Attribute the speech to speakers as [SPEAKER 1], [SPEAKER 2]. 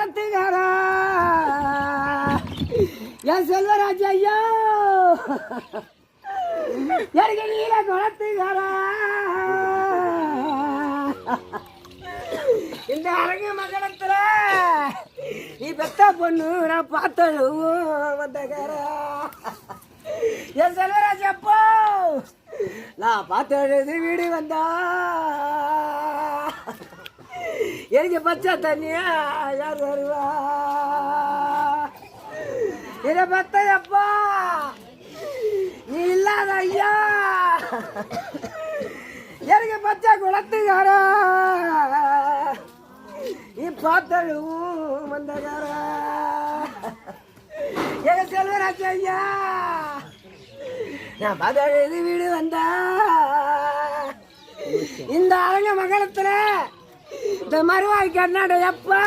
[SPEAKER 1] குளத்துக்காரா என் செல்வராஜ் ஐயா எனக்கு நீல குளத்துக்காரா இந்த அரங்க மகனத்துல நீ பெத்த பொண்ணு நான் பார்த்தழும் வந்தக்காரா என் செல்வராஜ் அப்போ நான் பார்த்தழுது வீடு வந்தா எனக்கு பச்சை தண்ணியா யார் வருவா இதை பத்தையப்பா நீ இல்லாத ஐயா எனக்கு பச்சை குளத்துக்காரா நீ பார்த்தழும் வந்தக்காரா எங்க செல்வராஜ் ஐயா நான் பார்த்தழுது வீடு வந்தா இந்த அரங்க மகனத்துல இந்த மறுவாய் கர்நாடக எப்பா